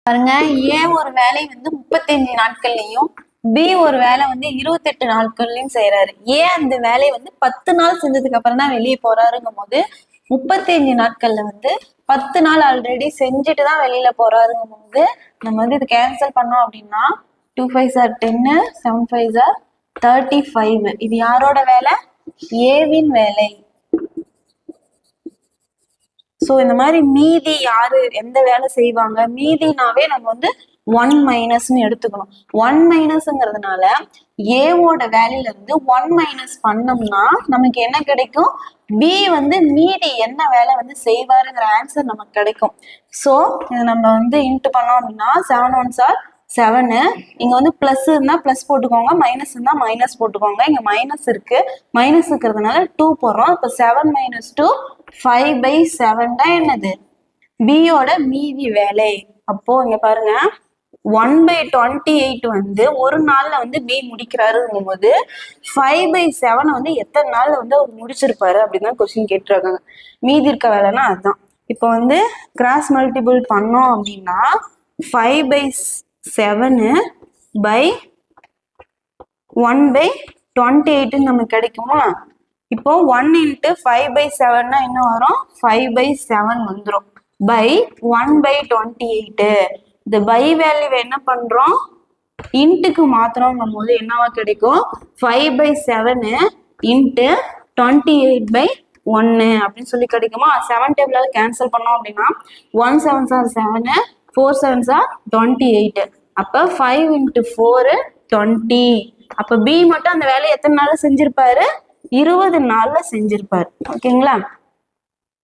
பாருங்க, ஏ ஒரு வேலை வந்து 35 நாட்கள்லயும் பி ஒரு வேலை வந்து 28 நாட்கள்லயும் செய்யறாரு. ஏன் அந்த வேலையை வந்து 10 நாள் செஞ்சதுக்கு அப்புறம் தான் வெளியே போறாருங்கும் போது 35 நாட்கள்ல வந்து 10 நாள் ஆல்ரெடி செஞ்சுட்டு தான் வெளியில போறாருங்கும் போது நம்ம வந்து இது கேன்சல் பண்ணோம் அப்படின்னா 2 5s are 10, 7 5s are 35. இது யாரோட வேலை? ஏவின் வேலை. ஸோ இந்த மாதிரி மீதி யாரு எந்த வேலை செய்வாங்க, மீதினாவே நம்ம வந்து 1 மைனஸ்ன்னு எடுத்துக்கணும். 1 மைனஸ்ங்கிறதுனால ஏவோட வேலையில இருந்து 1 மைனஸ் பண்ணோம்னா நமக்கு என்ன கிடைக்கும்? பி வந்து மீதி என்ன வேலை வந்து செய்வாருங்கிற ஆன்சர் நமக்கு கிடைக்கும். ஸோ இதை நம்ம வந்து இன்ட்டு பண்ணோம் அப்படின்னா 7 1s are 7. இங்க வந்து பிளஸ் இருந்தா பிளஸ் போட்டுக்கோங்க, மைனஸ் இருந்தா மைனஸ் போட்டுக்கோங்க. இங்க மைனஸ் இருக்கு, மைனஸ் இருக்கிறதுனால 2 போடுறோம். இப்போ 7 மைனஸ் 2 5/7 தான் என்னது? பியோட மீதி வேலை. அப்போ இங்க பாருங்க 1/28 வந்து ஒரு நாள்ல வந்து பி முடிக்கிறாருங்கும் போது 5/7 வந்து எத்தனை நாள்ல வந்து அவர் முடிச்சிருப்பாரு அப்படின்னு தான் கொஸ்டின் கேட்டிருக்காங்க. மீதி இருக்க வேலைன்னா அதுதான். இப்போ வந்து கிராஸ் மல்டிபிள் பண்ணோம் அப்படின்னா 5/7/1/28 நமக்கு கிடைக்குமா? இப்போ 1 × 5/7 என்ன வரும்? 5/7 வந்துடும். பை 1/28. இந்த பை வேல்யூ என்ன பண்றோம்? இன்ட்டுக்கு மாத்திரம் போது என்னவா கிடைக்கும்? 5/7 × 28/1 அப்படின்னு சொல்லி கிடைக்குமா? 7 டேபிளால கேன்சல் பண்ணோம் அப்படின்னா 1 7s are 7, 4 7s are 28. அப்ப 5 × 4 20. அப்ப பி மட்டும் அந்த வேலையை எத்தனை நாள்ல செஞ்சிருப்பாரு? 20 நாள்ல செஞ்சிருப்பாரு. ஓகேங்களா?